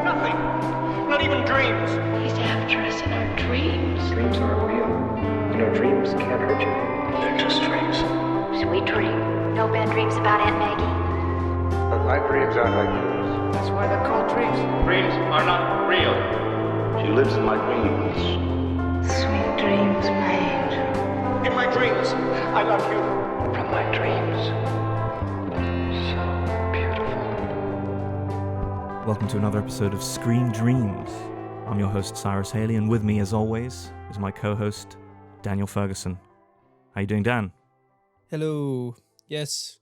Nothing. Not even dreams. He's after us in our dreams. Dreams aren't real. You know, dreams can't hurt you. They're just dreams. Sweet dream. No bad dreams about Aunt Maggie. But my dreams aren't like yours. That's why they're called dreams. Dreams are not real. She lives in my dreams. Sweet dreams, my angel. In my dreams, I love you. From my dreams. So beautiful. Welcome to another episode of Screen Dreams. I'm your host, Cyrus Haley, and with me, as always, is my co-host, Daniel Ferguson. How you doing, Dan? Hello. Yes,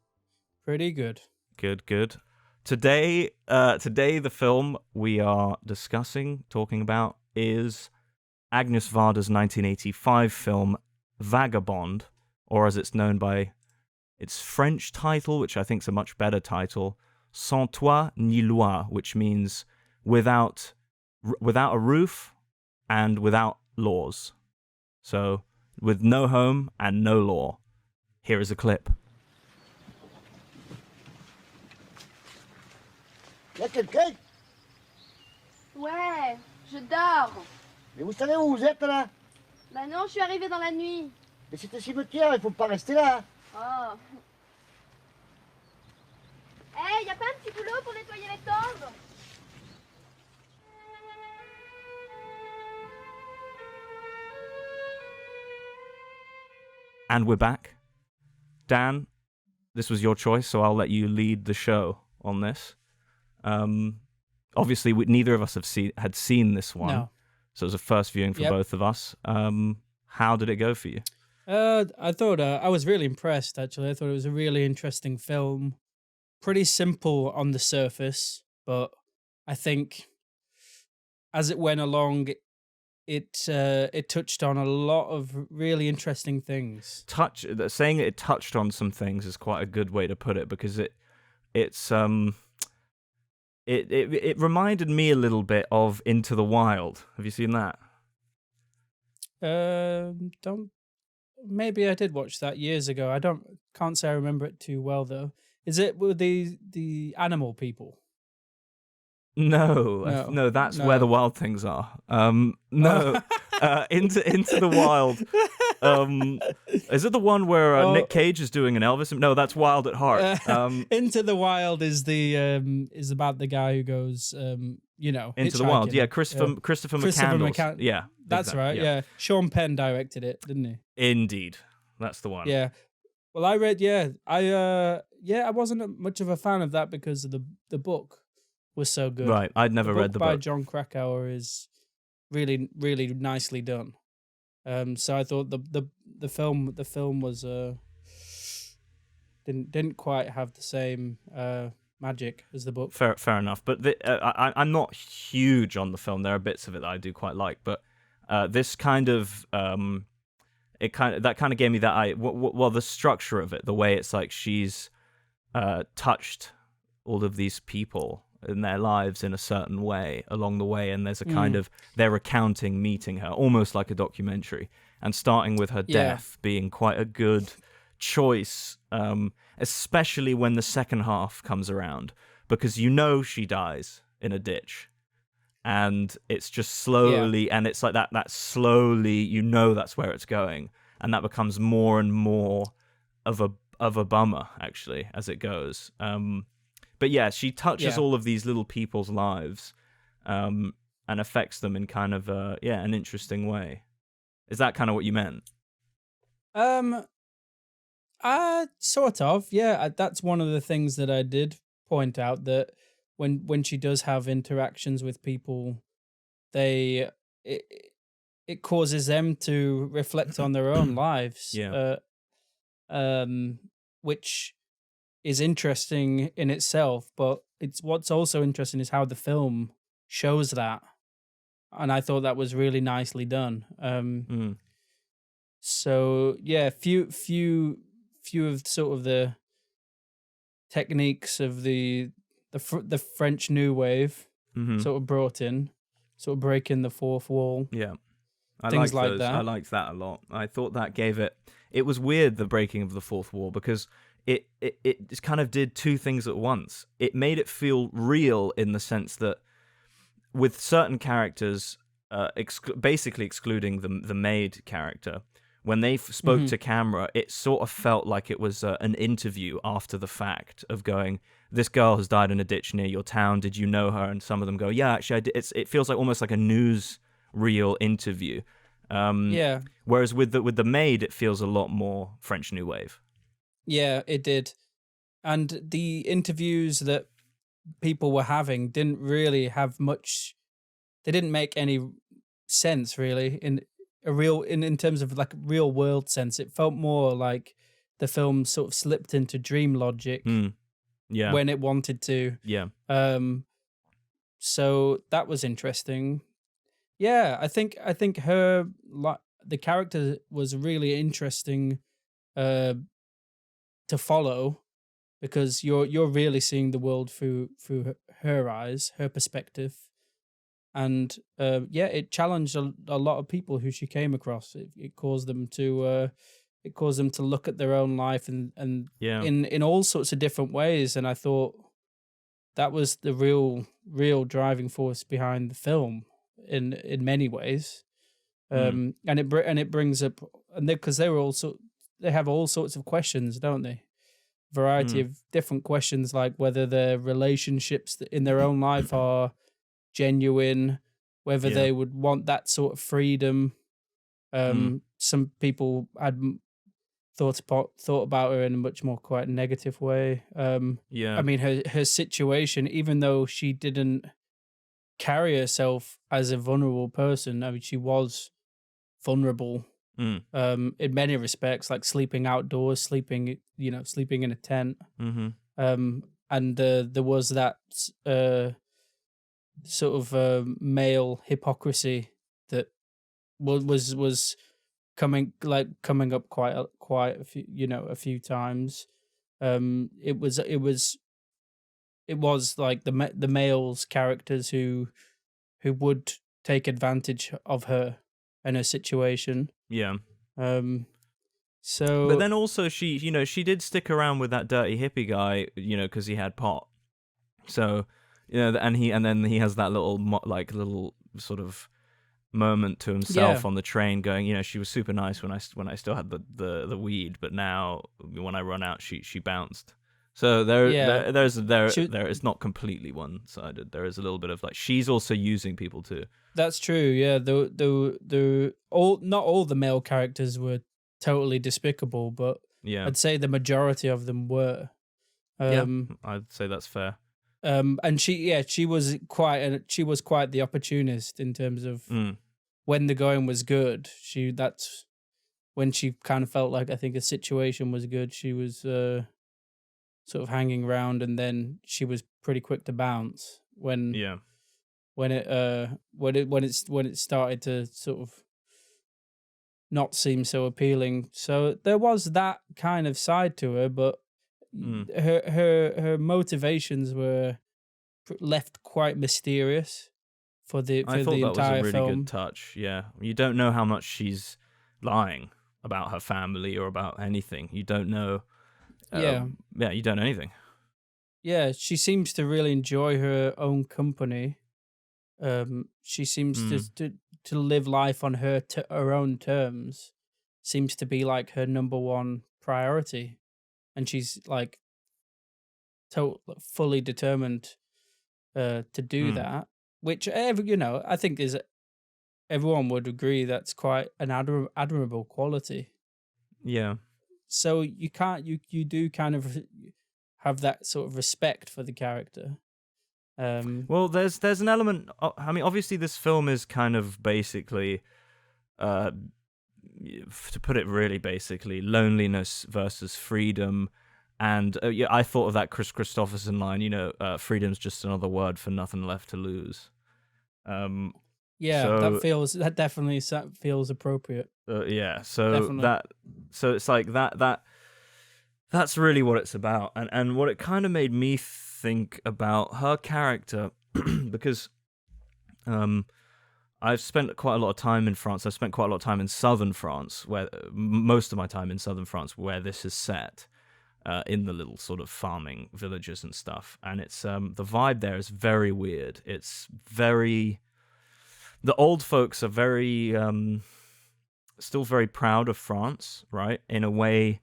pretty good. Good. Today, the film we are talking about, is Agnès Varda's 1985 film Vagabond, or as it's known by its French title, which I think is a much better title, Sans toit ni loi, which means without a roof and without laws. So, with no home and no law. Here is a clip. Y'a quelqu'un? Ouais, je dors. Mais vous savez où vous êtes là? Bah non, je suis arrivée dans la nuit. Mais c'est un cimetière, il faut pas rester là. Oh. Hey, y a pas un petit boulot pour nettoyer les tombes? And we're back. Dan, this was your choice, so I'll let you lead the show on this. Obviously, neither of us had seen this one, No. So it was a first viewing for both of us. How did it go for you? I thought I was really impressed, actually. I thought it was a really interesting film. Pretty simple on the surface, but I think as it went along, it touched on a lot of really interesting things. Saying it touched on some things is quite a good way to put it, because it reminded me a little bit of Into the Wild. Have you seen that? Maybe I did watch that years ago. Can't say I remember it too well though. Is it with the animal people? No, that's where the wild things are. Into the Wild. Is it the one where Nick Cage is doing an Elvis? No, that's Wild at Heart. Into the Wild is is about the guy who goes, Into the Wild. Yeah, Christopher McCandless. Yeah, that's exactly. right. Yeah, Sean Penn directed it, didn't he? Indeed, that's the one. Yeah. Well, I read. I wasn't much of a fan of that because of the book was so good. Right, I'd never read the book. By John Krakauer is really, really nicely done. So I thought the film was didn't quite have the same magic as the book. Fair enough, but I'm not huge on the film. There are bits of it that I do quite like, but this kind of that kind of gave me that the structure of it, the way it's like she's touched all of these people in their lives in a certain way along the way, and there's a kind of they're recounting meeting her almost like a documentary, and starting with her death being quite a good choice, especially when the second half comes around, because she dies in a ditch, and it's just slowly and it's like that slowly that's where it's going, and that becomes more and more of a bummer actually as it goes. But yeah, she touches all of these little people's lives, and affects them in kind of an interesting way. Is that kind of what you meant? Sort of. Yeah, that's one of the things that I did point out, that when she does have interactions with people, it causes them to reflect on their own lives. Yeah. Which is interesting in itself, but what's also interesting is how the film shows that, and I thought that was really nicely done. So yeah, few of sort of the techniques of the French New Wave sort of brought in, sort of breaking the fourth wall. Yeah, things like that. I liked that a lot. I thought that gave it. It was weird, the breaking of the fourth wall, because it just kind of did two things at once. It made it feel real in the sense that with certain characters, basically excluding the maid character, when they spoke to camera, it sort of felt like it was an interview after the fact of going, this girl has died in a ditch near your town. Did you know her? And some of them go, yeah, actually, I did. It feels like almost like a newsreel interview. Yeah. Whereas with the maid, it feels a lot more French New Wave. Yeah, it did. And the interviews that people were having didn't really have much. They didn't make any sense really in terms of like real world sense. It felt more like the film sort of slipped into dream logic Yeah. when it wanted to. Yeah. So that was interesting. Yeah, I think her the character was really interesting to follow, because you're really seeing the world through her eyes, her perspective. And it challenged a lot of people who she came across. It caused them to look at their own life and in all sorts of different ways. And I thought that was the real driving force behind the film in many ways. And it brings up, and because they have all sorts of questions, don't they? Variety of different questions, like whether their relationships in their own life are genuine, whether they would want that sort of freedom. Some people had thought about her in a much more quite negative way. I mean, her situation, even though she didn't carry herself as a vulnerable person, I mean, she was vulnerable in many respects, like sleeping outdoors, sleeping in a tent. And there was that sort of male hypocrisy that was coming up quite a few, a few times. It was like the male's characters who would take advantage of her and her situation. Yeah. So, but then also she did stick around with that dirty hippie guy, because he had pot. So, and then he has that little sort of moment to himself on the train, going, she was super nice when I still had the weed, but now when I run out, she bounced. So there it's not completely one-sided. There is a little bit of like she's also using people too. That's true. Yeah, not all the male characters were totally despicable, but I'd say the majority of them were. I'd say that's fair. And she was quite the opportunist in terms of when the going was good. That's when she kind of felt like, I think, a situation was good. She was sort of hanging around, and then she was pretty quick to bounce when it started to sort of not seem so appealing. So there was that kind of side to her, but her motivations were left quite mysterious for the entire film. I thought that was a really good touch. Yeah, you don't know how much she's lying about her family or about anything. You don't know. You don't know anything. Yeah, she seems to really enjoy her own company. She seems to live life on her own terms. Seems to be like her number one priority, and she's like fully determined to do that. Which I think everyone would agree that's quite an admirable quality. Yeah. So you do kind of have that sort of respect for the character. Well, there's an element. I mean, obviously, this film is kind of basically, to put it really basically, loneliness versus freedom. And I thought of that Chris Christopherson line. Freedom's just another word for nothing left to lose. That definitely feels appropriate. So definitely. So it's like that. That's really what it's about, and what it kind of made me think about her character, because I've spent quite a lot of time in France. I've spent quite a lot of time in southern France, where most of my time in southern France, where this is set. in the little sort of farming villages and stuff. And it's the vibe there is very weird. It's very, the old folks are very still very proud of France, right? In a way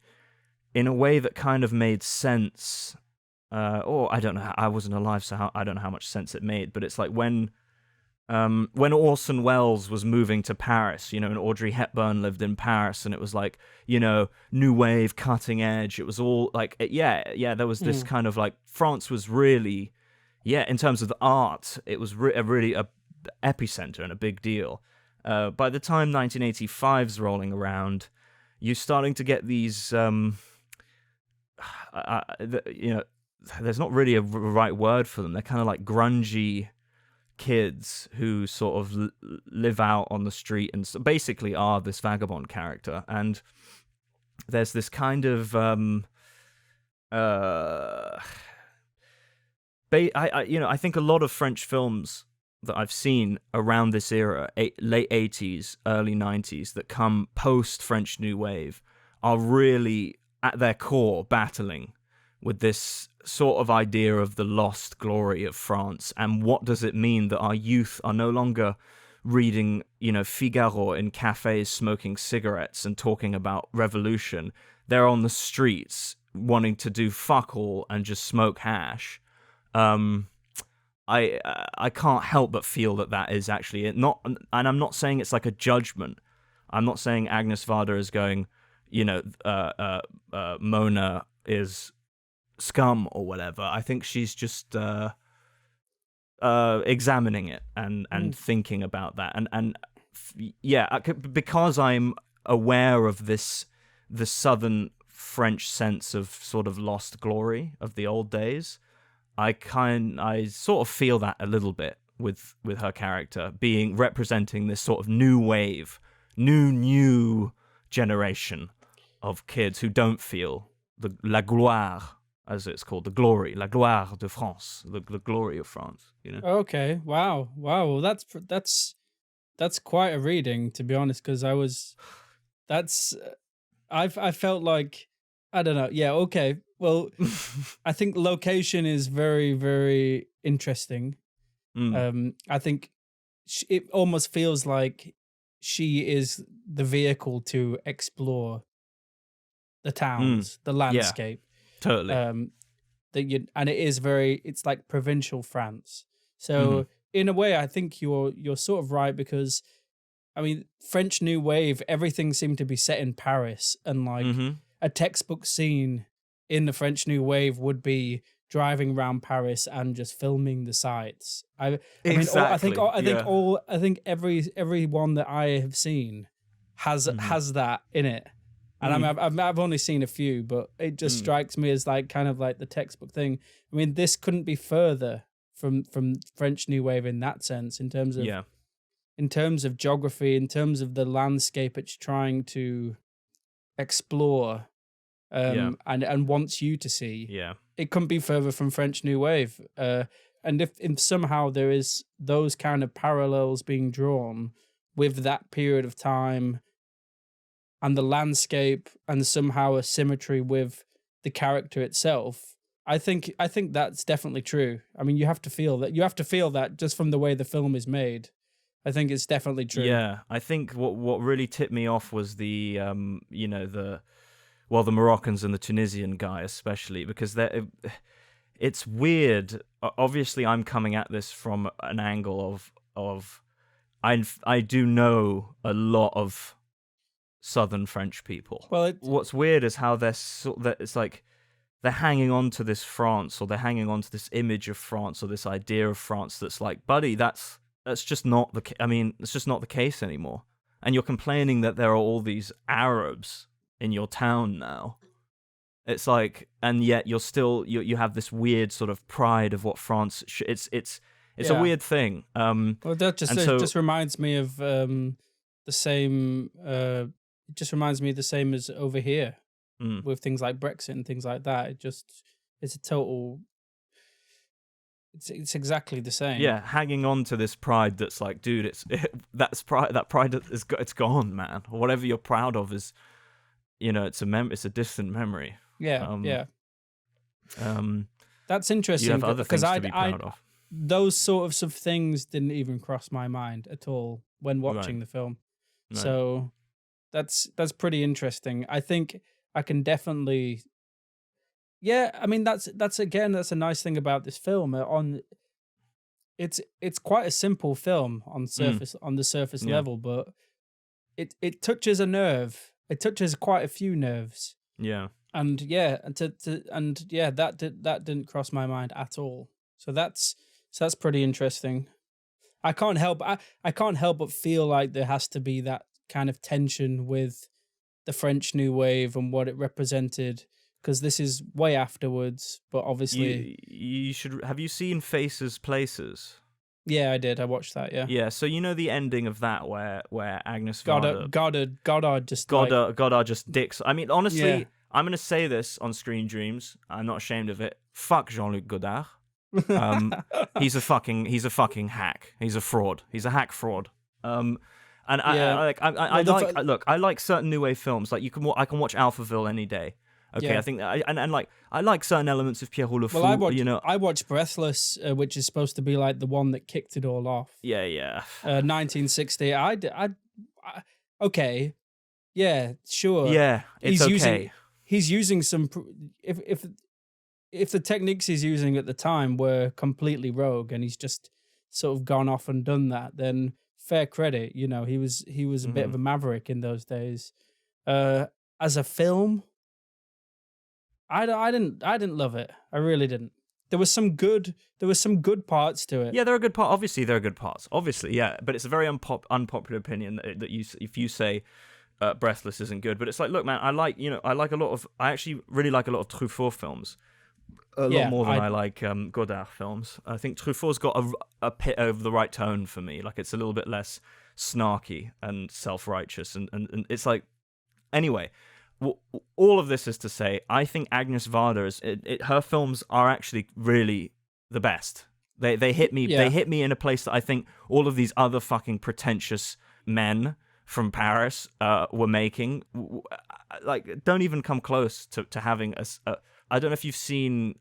that kind of made sense. Or I don't know. I wasn't alive, so I don't know how much sense it made. But it's like when Orson Welles was moving to Paris, and Audrey Hepburn lived in Paris, and it was like, new wave, cutting edge. It was all like, there was this kind of like, France was really, in terms of the art, it was really a epicenter and a big deal. By the time 1985's rolling around, you're starting to get these, there's not really a right word for them. They're kind of like grungy kids who sort of live out on the street and basically are this vagabond character. And there's this kind of I think a lot of French films that I've seen around this era, late 80s, early 90s, that come post French New Wave, are really at their core battling with this sort of idea of the lost glory of France, and what does it mean that our youth are no longer reading, Figaro in cafes, smoking cigarettes and talking about revolution. They're on the streets wanting to do fuck all and just smoke hash. I can't help but feel that is actually it. Not, and I'm not saying it's like a judgment. I'm not saying Agnès Varda is going, Mona is scum or whatever. I think she's just examining it and thinking about that. Because I'm aware of the southern French sense of sort of lost glory of the old days, I sort of feel that a little bit with her character representing this sort of new wave, new generation of kids who don't feel la gloire, as it's called, the glory, la gloire de France, the glory of France. Okay, wow. Well, that's quite a reading, to be honest, because I felt like, I don't know. Yeah, okay. Well, I think location is very, very interesting. I think it almost feels like she is the vehicle to explore the towns, the landscape. Yeah, totally. And it's like provincial France. So in a way, I think you're sort of right, because I mean, French New Wave, everything seemed to be set in Paris, and like a textbook scene in the French New Wave would be driving around Paris and just filming the sights. I think every one that I have seen has that in it. And I've only seen a few, but it just strikes me as like kind of like the textbook thing. I mean, this couldn't be further from French New Wave in that sense, in terms of geography, in terms of the landscape it's trying to explore, and wants you to see. Yeah, it couldn't be further from French New Wave. And if somehow there is those kind of parallels being drawn with that period of time and the landscape, and somehow a symmetry with the character itself, I think that's definitely true. I mean, you have to feel that just from the way the film is made. I think it's definitely true. Yeah, I think what really tipped me off was the Moroccans and the Tunisian guy especially, because it's weird. Obviously, I'm coming at this from an angle of I do know a lot of Southern French people. Well, what's weird is how it's like they're hanging on to this France, or they're hanging on to this image of France, or this idea of France that's like, buddy, that's just not it's just not the case anymore. And you're complaining that there are all these Arabs in your town now. It's like, and yet you're still you have this weird sort of pride of what France. It's a weird thing. Well, that just reminds me of the same. It just reminds me of the same as over here with things like Brexit and things like that. It's a total. It's exactly the same. Yeah, hanging on to this pride that's like, dude, that pride it's gone, man. Whatever you're proud of is, it's a distant memory. Yeah, yeah. Um, That's you interesting have other things because to be proud of. those sorts of things didn't even cross my mind at all when watching the film. Right. So that's pretty interesting. I think I can definitely. Yeah, I mean that's a nice thing about this film. It's quite a simple film on the surface Yeah. level, but it touches a nerve. It touches quite a few nerves. Yeah. And that didn't cross my mind at all. So that's pretty interesting. I can't help but feel like there has to be that kind of tension with the French New Wave and what it represented, because this is way afterwards. But obviously, you should have you seen Faces Places? Yeah, I did. I watched that. Yeah. Yeah. So you know the ending of that where Agnès Varda Goddard just dicks. I mean, honestly. Yeah. I'm gonna say this on Screen Dreams. I'm not ashamed of it. Fuck Jean-Luc Godard. He's a fucking hack. He's a fraud. He's a hack fraud. I like certain new wave films. Like I can watch Alphaville any day. Okay, Yeah. I think I like certain elements of Pierrot Le Fou. Well, I watched Breathless, which is supposed to be like the one that kicked it all off. Yeah. 1960. Okay. Yeah, sure. Yeah, it's okay. He's using some. If the techniques he's using at the time were completely rogue, and he's just sort of gone off and done that, then fair credit. You know, he was a bit of a maverick in those days. As a film, I didn't love it. I really didn't. There was some good parts to it. Yeah, there are good parts. Obviously, there are good parts. Obviously, yeah. But it's a very unpopular opinion that if you say. Breathless isn't good, but it's like, look, man, I actually really like a lot of Truffaut films, a lot more than I like Godard films. I think Truffaut's got a bit of the right tone for me. Like, it's a little bit less snarky and self-righteous, and it's like, anyway, all of this is to say, I think Agnès Varda her films are actually really the best. They hit me. They hit me in a place that I think all of these other fucking pretentious men from Paris were making, like, don't even come close to having a I don't know if you've seen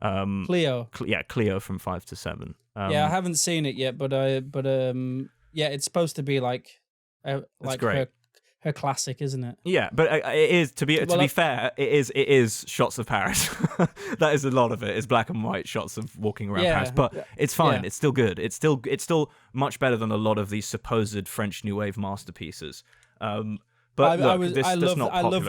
Cleo. Cleo from 5 to 7. I haven't seen it yet, but it's supposed to be like great. her classic, isn't it? Yeah, but it is to be fair. It is shots of Paris. That is a lot of it. It's black and white shots of walking around Paris, but it's fine. Yeah. It's still good. It's still much better than a lot of these supposed French New Wave masterpieces. But I love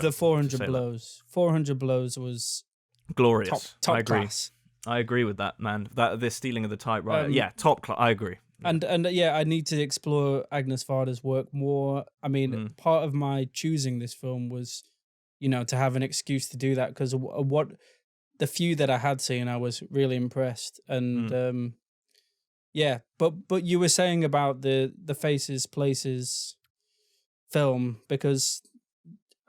the 400 Blows. 400 Blows was glorious. Top I agree. Class. I agree with that, man. The stealing of the typewriter. Top class. I agree. And I need to explore Agnès Varda's work more. I mean, part of my choosing this film was, to have an excuse to do that, because what the few that I had seen, I was really impressed. And but you were saying about the Faces Places film, because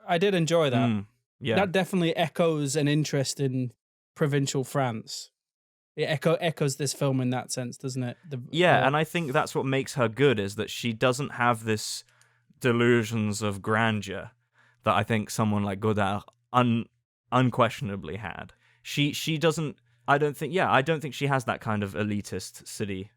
I did enjoy that. That definitely echoes an interest in provincial France. It echoes this film in that sense, doesn't it? And I think that's what makes her good, is that she doesn't have this delusions of grandeur that I think someone like Godard unquestionably had. She doesn't. I don't think she has that kind of elitist city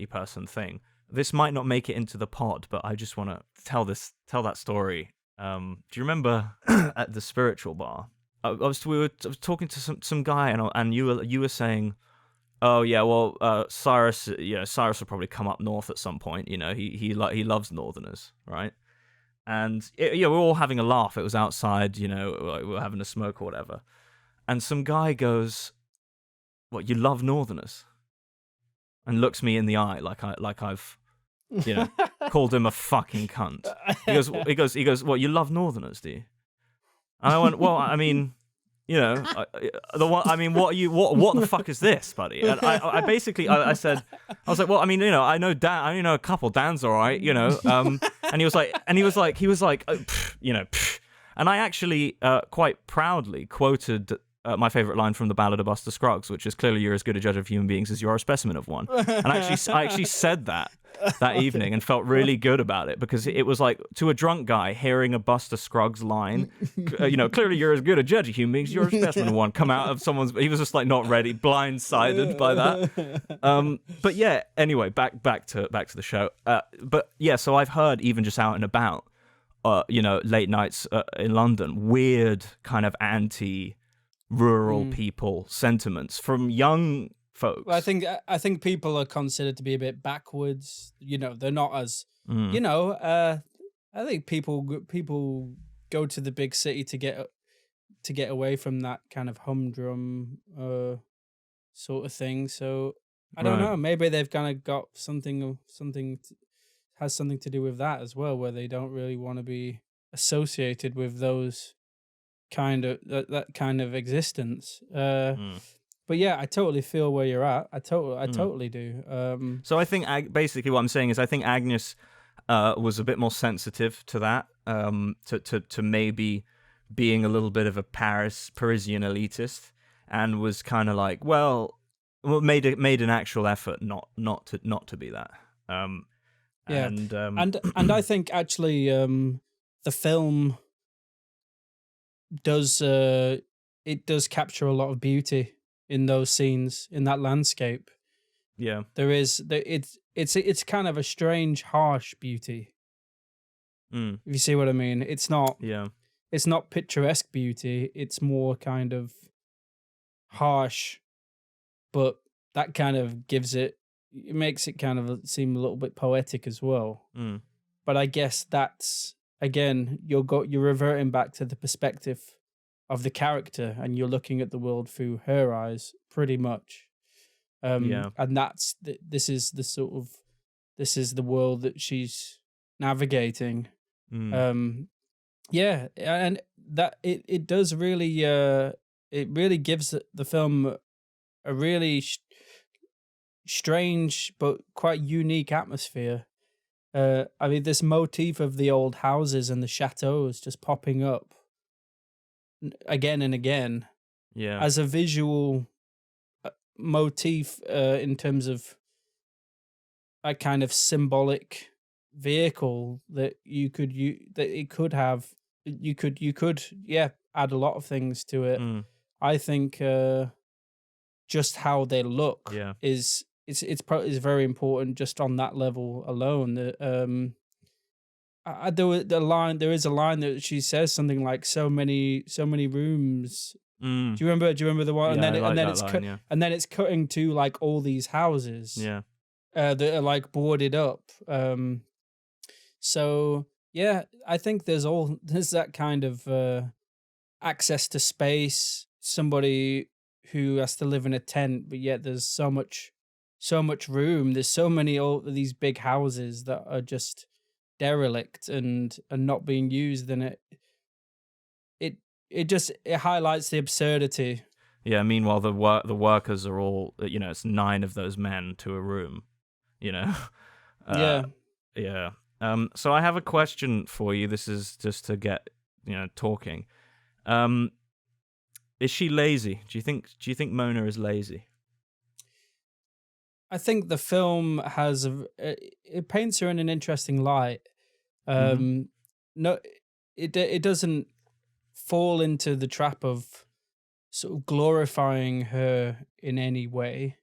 person thing. This might not make it into the pod, but I just want to tell that story. Do you remember at the spiritual bar? I was talking to some guy, and you were saying, oh yeah, well, Cyrus will probably come up north at some point. He loves Northerners, right? And we're all having a laugh. It was outside, we were having a smoke or whatever. And some guy goes, "What, you love Northerners?" And looks me in the eye like I've called him a fucking cunt. He goes, "What, you love Northerners, do you?" And I went, "Well, I mean, what the fuck is this, buddy?" And I said, I was like, "Well, I mean, I know Dan, I know a couple. Dan's all right, And he was like, pff. And I actually quite proudly quoted my favorite line from the Ballad of Buster Scruggs, which is, "Clearly you're as good a judge of human beings as you are a specimen of one." And I actually said that that evening and felt really good about it, because it was like, to a drunk guy hearing a Buster Scruggs line, clearly you're as good a judge of human beings, you're a specimen one, come out of someone's, he was just like not ready, blindsided by that. But yeah, anyway, back to the show. But yeah, so I've heard, even just out and about, late nights in London, weird kind of anti-rural people sentiments from young folks. Well, I think people are considered to be a bit backwards. They're not as I think people go to the big city to get away from that kind of humdrum sort of thing. So I don't know. Maybe they've kind of got something has something to do with that as well, where they don't really want to be associated with those kind of that kind of existence. But yeah, I totally feel where you're at. I totally do. So I think basically what I'm saying is, I think Agnes was a bit more sensitive to that, to maybe being a little bit of a Parisian elitist, and was kind of like, made an actual effort not to be that. Yeah, and I think actually the film does capture a lot of beauty in those scenes, in that landscape. Yeah, it's kind of a strange, harsh beauty. If you see what I mean, it's not picturesque beauty. It's more kind of harsh, but that kind of it makes it kind of seem a little bit poetic as well. But I guess that's, again, you're reverting back to the perspective of the character, and you're looking at the world through her eyes, pretty much. And this is the world that she's navigating. And that it does really it really gives the film a really strange but quite unique atmosphere. I mean, this motif of the old houses and the chateaus just popping up again and again, as a visual motif, in terms of a kind of symbolic vehicle that you could add a lot of things to it. I think just how they look is very important, just on that level alone. There is a line that she says something like, so many rooms. Do you remember the one? And then it's cutting to like all these houses that are like boarded up. So yeah, I think there's that kind of access to space, somebody who has to live in a tent, but yet there's so much room. There's so many these big houses that are just derelict and not being used, and it highlights the absurdity. Yeah, meanwhile the workers are all, it's 9 of those men to a room, Yeah. So I have a question for you. This is just to get, talking. Is she lazy? Do you think Mona is lazy? I think the film it paints her in an interesting light. No, it doesn't fall into the trap of sort of glorifying her in any way.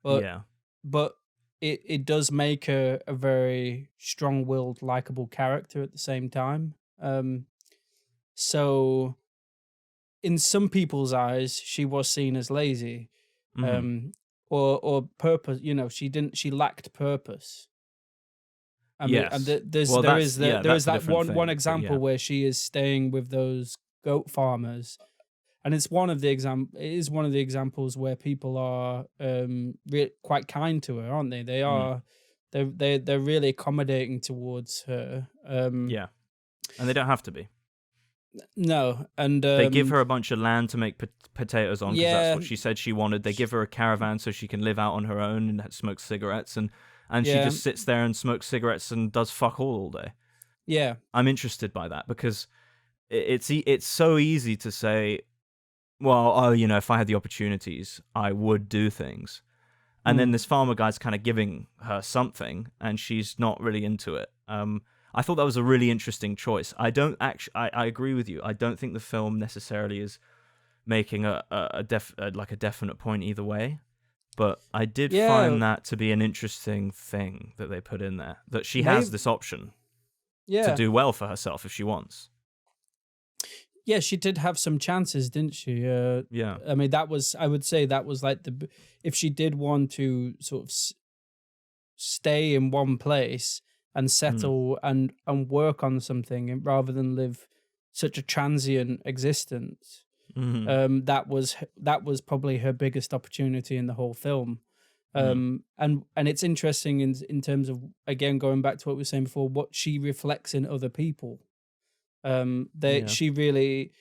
But it does make her a very strong-willed, likable character at the same time. So in some people's eyes, she was seen as lazy. Or purpose, she lacked purpose. I mean, and there is that one example where she is staying with those goat farmers, and it's one of the examples where people are quite kind to her, aren't they? They are. They're really accommodating towards her. And they don't have to be. No, and they give her a bunch of land to make potatoes on, because that's what she said she wanted. They give her a caravan so she can live out on her own and smoke cigarettes, and she just sits there and smokes cigarettes and does fuck all day. Yeah, I'm interested by that, because it's so easy to say, well, if I had the opportunities, I would do things. And then this farmer guy's kind of giving her something, and she's not really into it. I thought that was a really interesting choice. I agree with you. I don't think the film necessarily is making a definite point either way. But I did find that to be an interesting thing that they put in there. That she has this option to do well for herself if she wants. Yeah, she did have some chances, didn't she? Yeah. I mean, I would say that was like if she did want to sort of stay in one place and settle and work on something rather than live such a transient existence, that was probably her biggest opportunity in the whole film. And it's interesting in terms of, again, going back to what we were saying before, what she reflects in other people. She really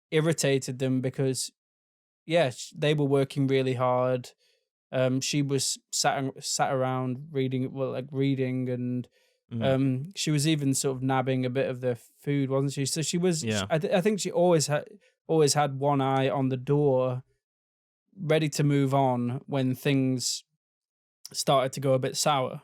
irritated them because they were working really hard. She was sat around reading and she was even sort of nabbing a bit of their food, wasn't she? So she was I think she always had one eye on the door, ready to move on when things started to go a bit sour,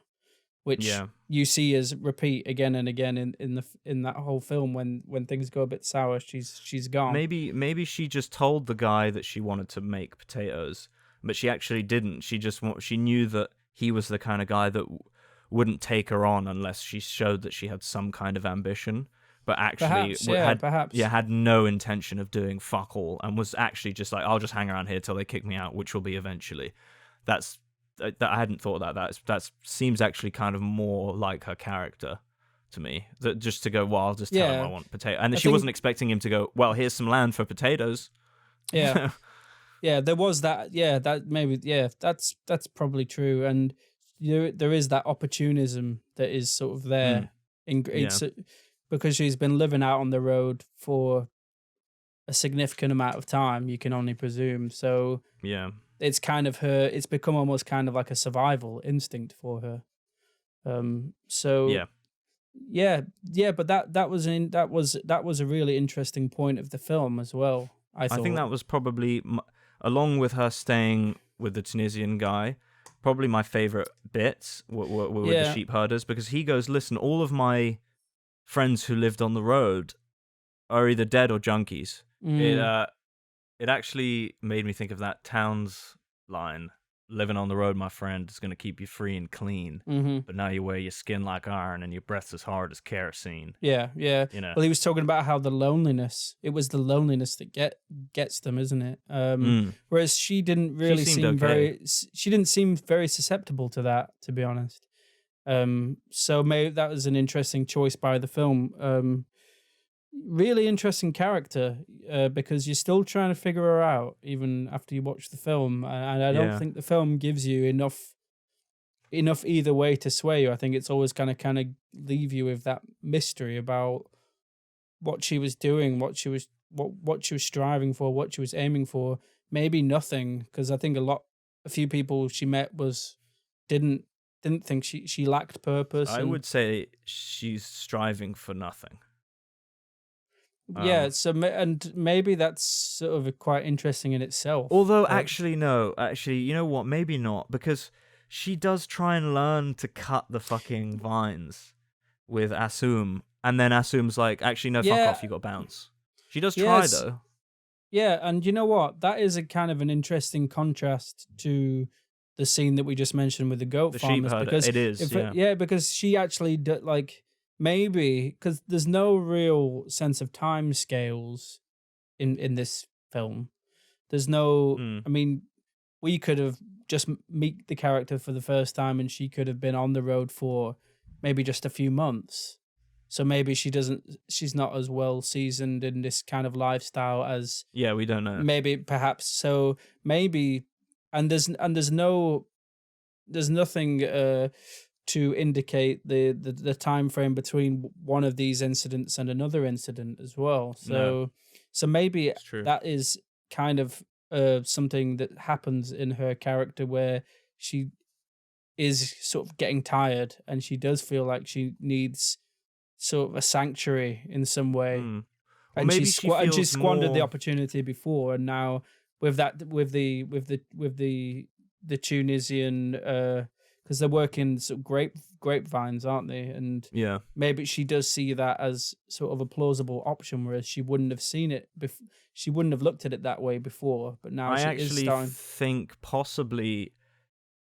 which you see as repeat again and again in that whole film. When things go a bit sour, she's gone. Maybe she just told the guy that she wanted to make potatoes, but she actually didn't. She knew that he was the kind of guy that wouldn't take her on unless she showed that she had some kind of ambition. But actually, had no intention of doing fuck all, and was actually just like, I'll just hang around here till they kick me out, which will be eventually. That I hadn't thought that seems actually kind of more like her character to me. That just to go, well, I'll just tell him I want potato, and she wasn't expecting him to go, well, here's some land for potatoes. Yeah, yeah, there was that. Yeah, that maybe. Yeah, that's probably true, and there is that opportunism that is sort of there because she's been living out on the road for a significant amount of time. You can only presume. So yeah. It's kind of her. It's become almost kind of like a survival instinct for her. But that was a really interesting point of the film as well. I think that was probably, along with her staying with the Tunisian guy, probably my favorite bits were with the sheep herders, because he goes, listen, all of my friends who lived on the road are either dead or junkies. It actually made me think of that Towns line, living on the road, my friend, is going to keep you free and clean. But now you wear your skin like iron and your breath's as hard as kerosene. Yeah. You know? Well, he was talking about how it was the loneliness that gets them, isn't it? Whereas she didn't really she didn't seem very susceptible to that, to be honest. So maybe that was an interesting choice by the film. Really interesting character, because you're still trying to figure her out even after you watch the film, and I don't think the film gives you enough either way to sway you. I think it's always kind of leave you with that mystery about what she was doing, what she was striving for, what she was aiming for. Maybe nothing, because I think a few people she met didn't think she lacked purpose. I would say she's striving for nothing. And maybe that's sort of quite interesting in itself. Although, actually, no. Actually, you know what? Maybe not, because she does try and learn to cut the fucking vines with Asum, and then Asum's like, actually, no, fuck off, you got to bounce. She does try, though. Yeah, and you know what? That is a kind of an interesting contrast to the scene that we just mentioned with the goat farmers. Because it is, because she actually maybe because there's no real sense of time scales in this film. There's no. I mean, we could have just meet the character for the first time, and she could have been on the road for maybe just a few months. So maybe she's not as well seasoned in this kind of lifestyle as. Yeah, we don't know. Maybe, perhaps. So maybe, and there's nothing to indicate the time frame between one of these incidents and another incident as well. So maybe that is kind of something that happens in her character, where she is sort of getting tired and she does feel like she needs sort of a sanctuary in some way. And she squandered the opportunity before, and now with the the Tunisian, because they're working sort of grapevines, aren't they? And Yeah. maybe she does see that as sort of a plausible option, whereas she wouldn't have seen it. She wouldn't have looked at it that way before, but now I she is actually starting. think possibly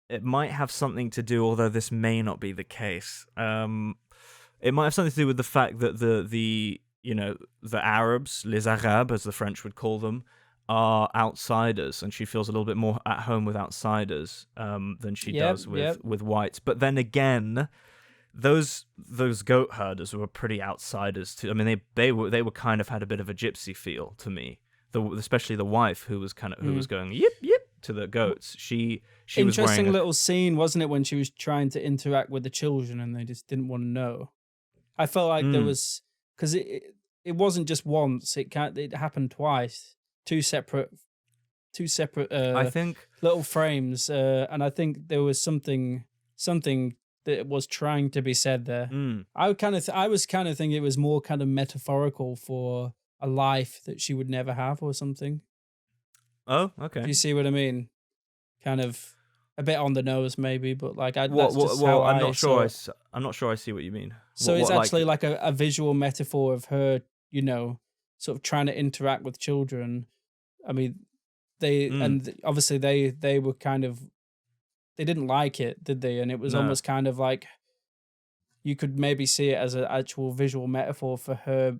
it might have something to do, although this may not be the case. It might have something to do with the fact that the Arabs, les Arabes, as the French would call them, are outsiders, and she feels a little bit more at home with outsiders than she does with whites. But then again, those goat herders were pretty outsiders too. I mean, they were kind of had a bit of a gypsy feel to me. Especially the wife who was going yip yip to the goats. She was wearing Interesting little scene, wasn't it, when she was trying to interact with the children and they just didn't want to know. I felt like there was, because it wasn't just once. It happened twice. Two separate. I think little frames, and I think there was something that was trying to be said there. I was kind of thinking it was more kind of metaphorical for a life that she would never have or something. Oh, okay. Do you see what I mean? Kind of a bit on the nose, maybe, but like I'm not sure. I'm not sure I see what you mean. So it's actually like a visual metaphor of her, sort of trying to interact with children. I mean, and obviously they were kind of, they didn't like it, did they? And it was almost kind of like you could maybe see it as an actual visual metaphor for her,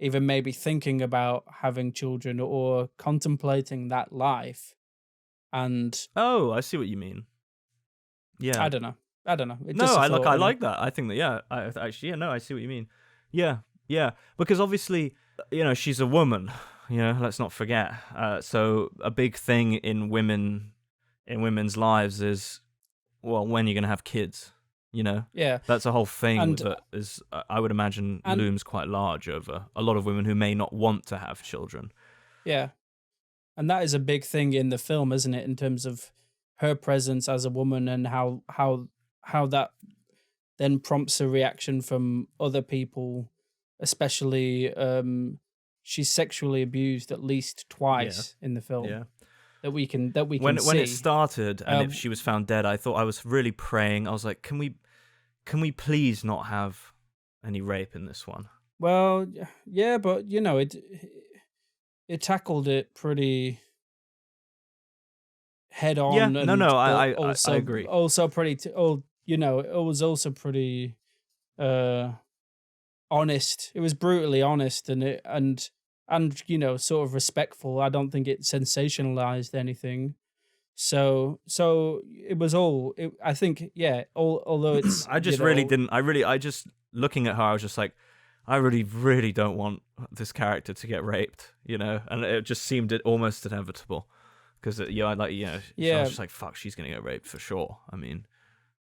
even maybe thinking about having children or contemplating that life. And I see what you mean. Yeah, I don't know. I like that. I think that I see what you mean. Yeah, because obviously, she's a woman. Let's not forget. So a big thing in women's lives is, well, when you're gonna have kids. Yeah, that's a whole thing that is, I would imagine, looms quite large over a lot of women who may not want to have children. Yeah, and that is a big thing in the film, isn't it? In terms of her presence as a woman and how that then prompts a reaction from other people, especially she's sexually abused at least twice in the film. Yeah. That we can when see. It started, and if she was found dead, I thought, I was really praying. I was like, can we please not have any rape in this one? Well, yeah, but it tackled it pretty head on. Yeah, I agree. Also pretty, it was also pretty honest. It was brutally honest, and sort of respectful. I don't think it sensationalized anything. So it was all. I think, although it's. I just really didn't. I just looking at her, I was just like, I really, really don't want this character to get raped. And it just seemed almost inevitable, because I was just like, fuck, she's gonna get raped for sure. I mean,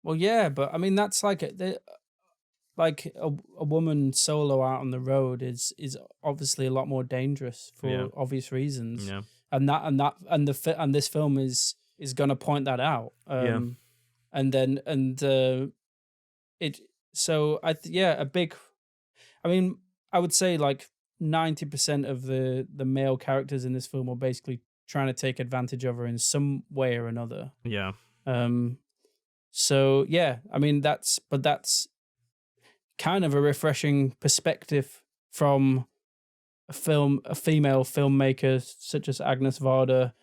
well, yeah, but I mean that's like a woman solo out on the road is obviously a lot more dangerous for obvious reasons. Yeah. And this film is going to point that out. I would say like 90% of the male characters in this film are basically trying to take advantage of her in some way or another. Yeah. So yeah, I mean that's kind of a refreshing perspective from a female filmmaker such as Agnès Varda.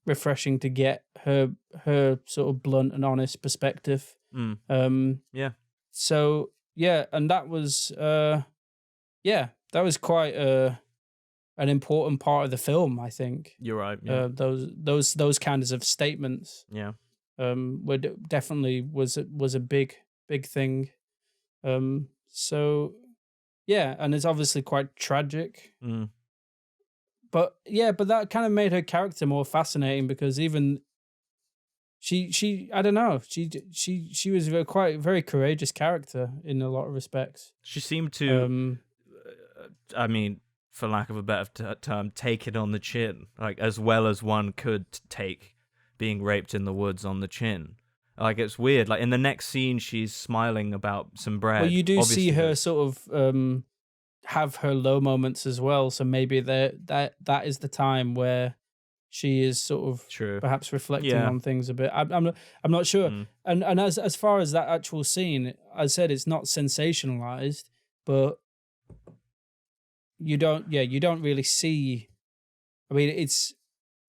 Refreshing to get her sort of blunt and honest perspective. Yeah. So yeah, and that was quite an important part of the film, I think. You're right. Yeah. Those kinds of statements. Yeah. Definitely was a big thing. So yeah, and it's obviously quite tragic. But that kind of made her character more fascinating, because even she I don't know, she was quite a very courageous character in a lot of respects. She seemed to I mean, for lack of a better term, take it on the chin, like as well as one could take being raped in the woods on the chin. Like, it's weird. Like, in the next scene, she's smiling about some bread. Well, you do see her sort of have her low moments as well. So maybe that is the time where she is sort of True. perhaps reflecting Yeah. on things a bit. I'm not sure. Mm. And as far as that actual scene, I said it's not sensationalized, but you don't really see. I mean,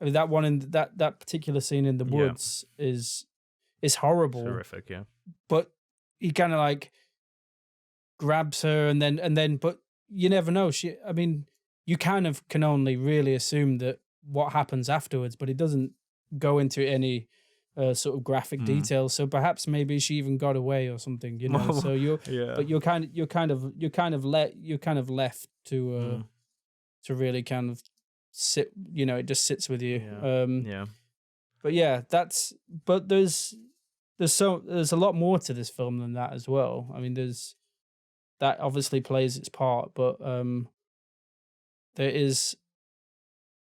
that one in that particular scene in the Yeah. woods is horrible. Horrific, yeah. But he kind of like grabs her and then but you never know. I mean, you kind of can only really assume that what happens afterwards, but it doesn't go into any sort of graphic details. So perhaps maybe she even got away or something, you know. So Yeah. but you're kind of left to really kind of sit, you know, it just sits with you. Yeah. Yeah. But yeah, but there's a lot more to this film than that as well. I mean, that obviously plays its part, but there is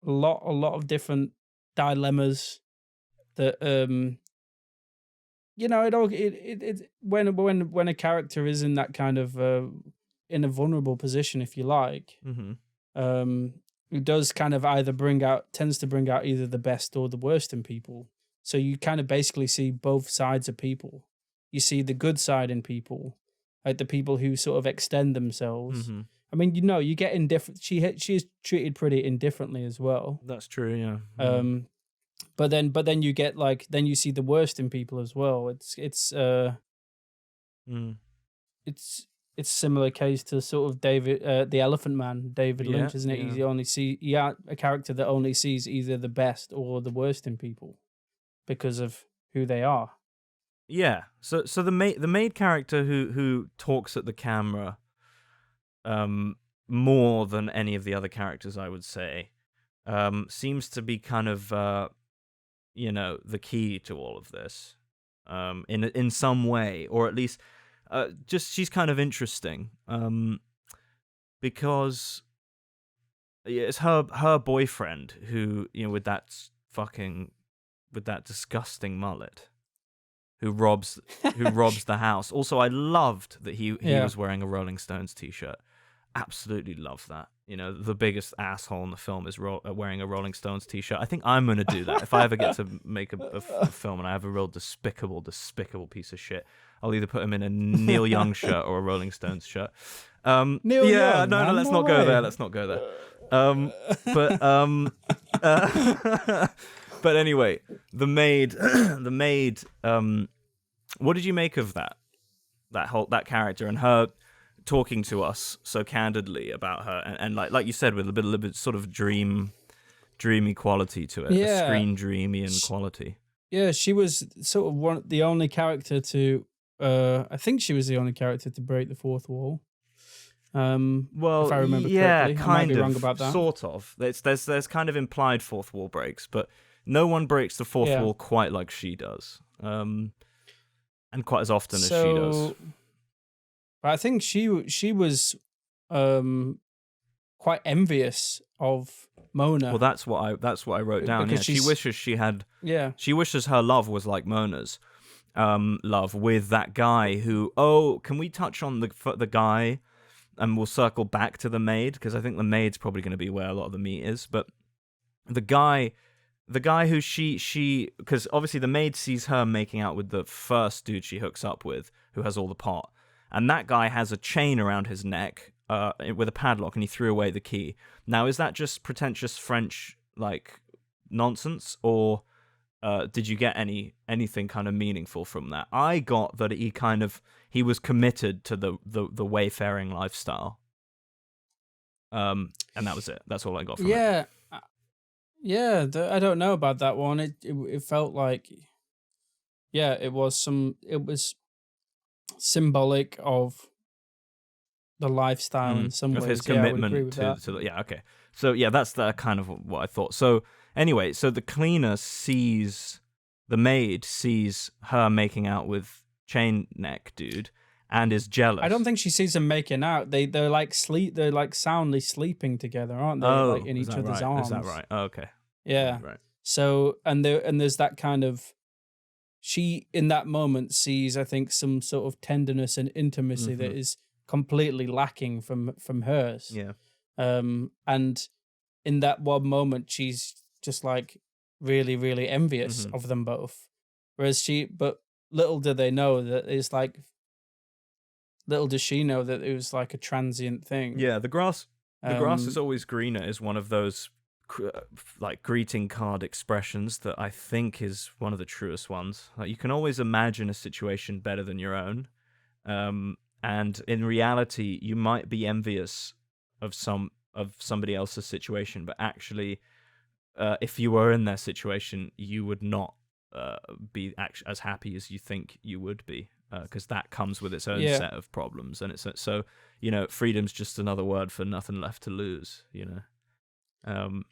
a lot of different dilemmas that you know, it when a character is in that kind of in a vulnerable position, if you like, it does kind of tends to bring out either the best or the worst in people. So you kind of basically see both sides of people. You see the good side in people, like the people who sort of extend themselves. I mean, you know, you get indifferent. She's treated pretty indifferently as well. That's true, yeah. But then you get then you see the worst in people as well. It's similar case to sort of David, the Elephant Man, David Lynch, isn't it? Yeah. He's a character that only sees either the best or the worst in people because of who they are. Yeah. So the maid character who talks at the camera more than any of the other characters, I would say, seems to be kind of you know, the key to all of this. In some way, or at least just she's kind of interesting. Because it's her boyfriend who, you know, with that disgusting mullet, who robs the house. Also, I loved that he was wearing a Rolling Stones t-shirt. Absolutely love that. You know, the biggest asshole in the film is wearing a Rolling Stones t-shirt. I think I'm going to do that. If I ever get to make a film and I have a real despicable piece of shit, I'll either put him in a Neil Young shirt or a Rolling Stones shirt. Neil Young, no, let's not go there. Let's not go there. But anyway, the maid, what did you make of that character and her talking to us so candidly about her and like you said, with a little bit sort of dreamy quality to it, a screen dreamy quality. Yeah, she was sort of the only character to. I think she was the only character to break the fourth wall. Well, if I remember yeah, correctly. kind I might be of, wrong about that. Sort of. There's kind of implied fourth wall breaks, but no one breaks the fourth wall quite like she does, and quite as often as she does. But I think she was quite envious of Mona. Well, that's what I wrote down. Yeah, she wishes she had. Yeah, she wishes her love was like Mona's love with that guy who. Oh, can we touch on the guy? And we'll circle back to the maid, because I think the maid's probably going to be where a lot of the meat is. But the guy who she, because obviously the maid sees her making out with the first dude she hooks up with, who has all the pot, and that guy has a chain around his neck with a padlock, and he threw away the key. Now, is that just pretentious French like nonsense, or did you get anything kind of meaningful from that? I got that he was committed to the wayfaring lifestyle, and that was it. That's all I got from it. I don't know about that one. It felt like, it was symbolic of the lifestyle in some ways. Of his commitment I would agree with to okay. So that's the kind of what I thought. So anyway, so the maid sees her making out with chain neck dude and is jealous. I don't think she sees them making out. They're like soundly sleeping together, aren't they? Oh, like in each other's arms. Is that right? Oh, okay. Yeah. Right. So there's that kind of, she in that moment sees, I think, some sort of tenderness and intimacy that is completely lacking from hers. Yeah. And in that one moment, she's just like, really, really envious of them both. Whereas but little do they know that it's like, little does she know that it was like a transient thing. Yeah, the grass is Um, always greener is one of those like greeting card expressions that I think is one of the truest ones. Like, you can always imagine a situation better than your own, and in reality, you might be envious of somebody else's situation, but actually, if you were in their situation, you would not be as happy as you think you would be, because that comes with its own set of problems, and it's so freedom's just another word for nothing left to lose.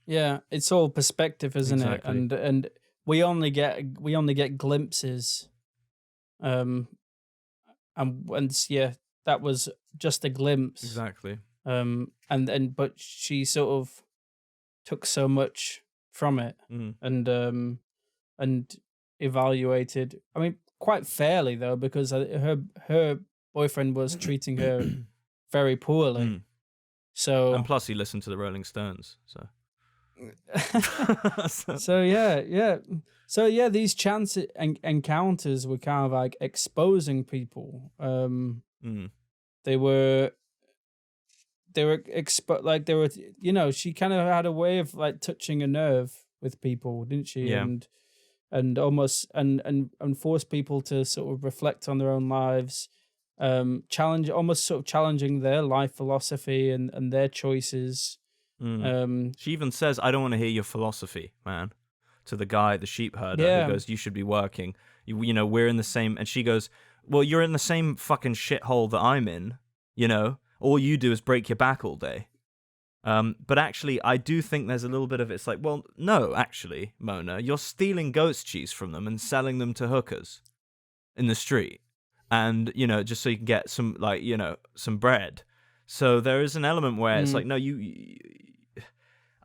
yeah, it's all perspective, isn't Exactly. it? And we only get glimpses, and yeah, that was just a glimpse. Exactly. But she sort of took so much from it, and evaluated. I mean, quite fairly though, because her boyfriend was treating her very poorly. So And plus, he listened to the Rolling Stones, so. So yeah, these chance encounters were kind of like exposing people. They were she kind of had a way of like touching a nerve with people, didn't she? Yeah. And almost and force people to sort of reflect on their own lives, challenging their life philosophy and their choices. She even says, "I don't want to hear your philosophy, man," to the guy, the sheep herder, who goes, "You should be working. We're in the same." And she goes, "Well, you're in the same fucking shithole that I'm in. All you do is break your back all day." But actually, I do think there's a little bit of it's like, well, no, actually, Mona, you're stealing goat's cheese from them and selling them to hookers in the street, and just so you can get some some bread. So there is an element where it's like, no,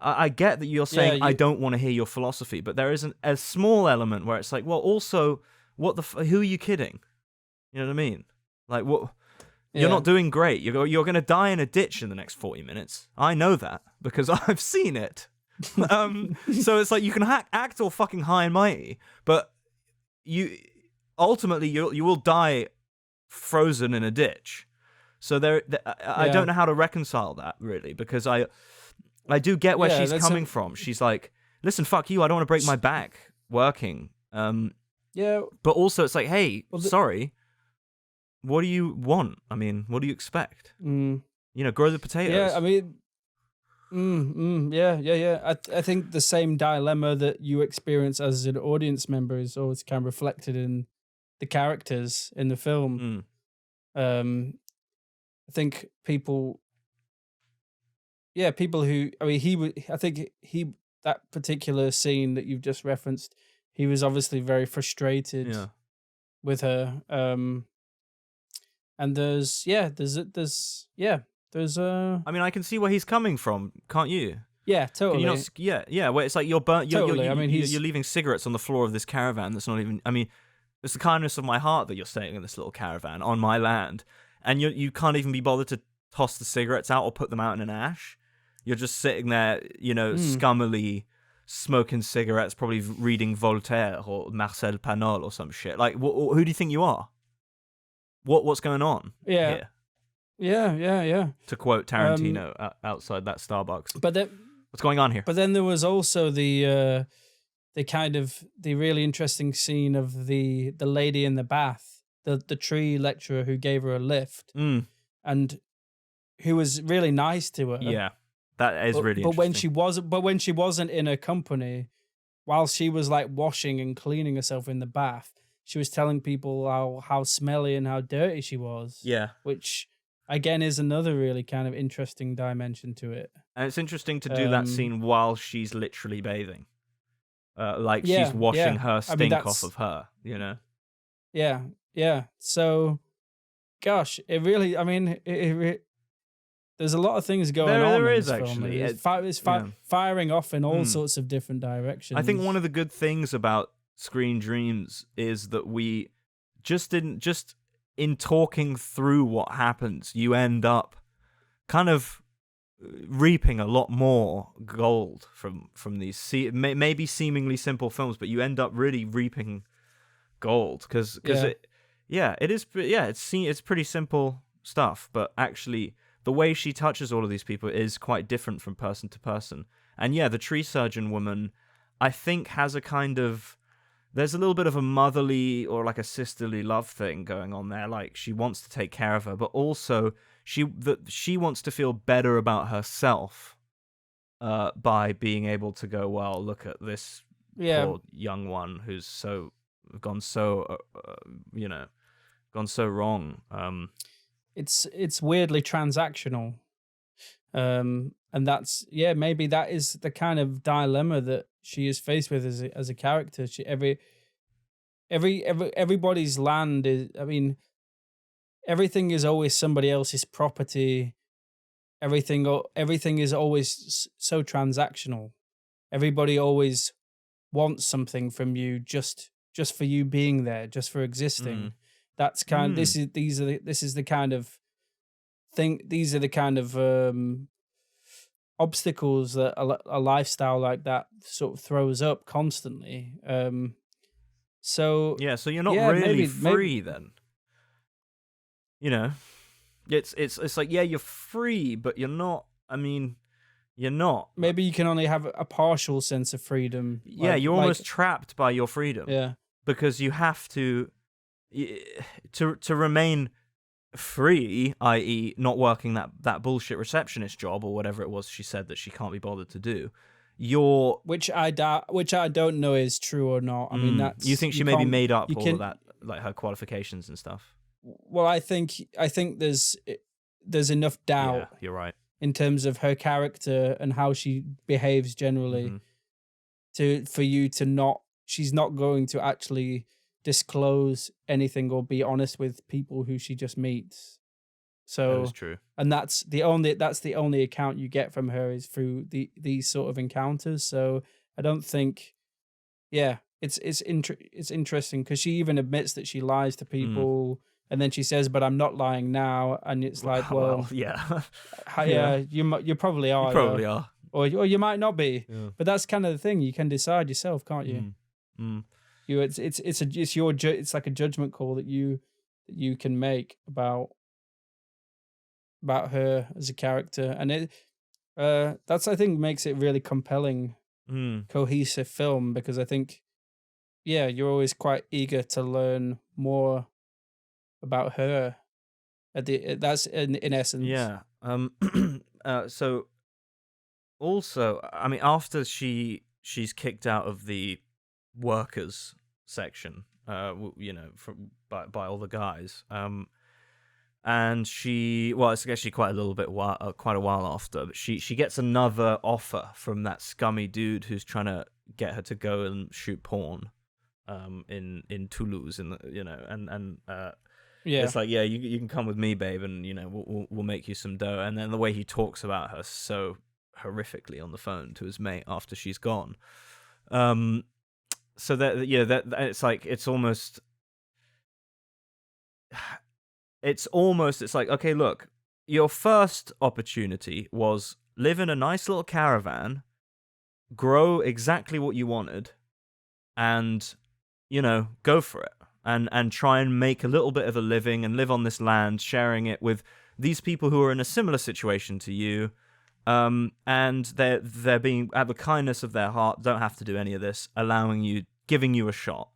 I get that you're saying I don't want to hear your philosophy, but there is a small element where it's like, well, also, who are you kidding? You know what I mean? Like, what? You're not doing great. You're going to die in a ditch in the next 40 minutes. I know that because I've seen it. So it's like you can act all fucking high and mighty, but ultimately you will die frozen in a ditch. So I don't know how to reconcile that really, because I do get where she's coming from. She's like, listen, fuck you. I don't want to break my back working. But also it's like, hey, sorry. What do you want? I mean, what do you expect? Grow the potatoes. Yeah, I mean, yeah. I think the same dilemma that you experience as an audience member is always kind of reflected in the characters in the film. I think people who, I mean, that particular scene that you've just referenced, he was obviously very frustrated with her. And there's I mean, I can see where he's coming from, can't you? Yeah, totally. Can you not, where it's like you're burnt. Totally. You're, I mean, you're leaving cigarettes on the floor of this caravan. That's not even. I mean, it's the kindness of my heart that you're staying in this little caravan on my land, and you can't even be bothered to toss the cigarettes out or put them out in an ash. You're just sitting there, scummily smoking cigarettes, probably reading Voltaire or Marcel Pagnol or some shit. Like, who do you think you are? What's going on here? Yeah. To quote Tarantino outside that Starbucks. But what's going on here? But then there was also the really interesting scene of the lady in the bath, the tree lecturer who gave her a lift, and who was really nice to her. Yeah, that is really interesting. But when she wasn't in her company, while she was like washing and cleaning herself in the bath, she was telling people how smelly and how dirty she was. Yeah. Which, again, is another really kind of interesting dimension to it. And it's interesting to do that scene while she's literally bathing. She's washing her stink off of her, Yeah. So, gosh, it really, I mean, there's a lot of things going on. There in is this actually. Film. It's firing off in all sorts of different directions. I think one of the good things about Screen Dreams is that we just in talking through what happens, you end up kind of reaping a lot more gold from these maybe seemingly simple films, but you end up really reaping gold because it's pretty simple stuff, but actually the way she touches all of these people is quite different from person to person. And yeah, the tree surgeon woman, I think, has a kind of, there's a little bit of a motherly or like a sisterly love thing going on there. Like she wants to take care of her, but also she wants to feel better about herself by being able to go, well, look at this poor young one who's gone so wrong. It's weirdly transactional. And that's maybe that is the kind of dilemma that she is faced with as a character. She everybody's land is, I mean, everything is always somebody else's property. Everything is always so transactional. Everybody always wants something from you just for you being there, just for existing. That's kind. This is the kind of thing. These are the kind of obstacles that a lifestyle like that sort of throws up constantly. So you're not really free then. You know, it's like, yeah, you're free, but you're not. I mean, you're not. Maybe you can only have a partial sense of freedom. Yeah, you're almost trapped by your freedom. Yeah, because you have to remain free, i.e., not working that bullshit receptionist job or whatever it was she said that she can't be bothered to do. Which I don't know is true or not. I mean, that's, you think she maybe made up all of that, like her qualifications and stuff. Well, I think there's enough doubt. Yeah, you're right. In terms of her character and how she behaves generally, for you to not, she's not going to actually disclose anything or be honest with people who she just meets. So that is true. And that's the only account you get from her is through these sort of encounters. So I don't think, it's interesting because she even admits that she lies to people. And then she says, "But I'm not lying now." And it's like, well, yeah, you probably are. You probably are, or you might not be. Yeah. But that's kind of the thing. You can decide yourself, can't you? It's like a judgment call that you can make about her as a character, and it that's, I think, makes it really compelling, cohesive film, because I think, you're always quite eager to learn more about her. That's in essence. Yeah. So also, I mean, after she's kicked out of the workers section, by all the guys, and it's actually quite a while after, but she gets another offer from that scummy dude who's trying to get her to go and shoot porn, in Toulouse, it's like, you can come with me, babe, and we'll make you some dough. And then the way he talks about her so horrifically on the phone to his mate after she's gone, so that it's like it's like, okay, look, your first opportunity was live in a nice little caravan, grow exactly what you wanted, and go for it. And try and make a little bit of a living and live on this land, sharing it with these people who are in a similar situation to you, and they're being, out of the kindness of their heart, don't have to do any of this, giving you a shot.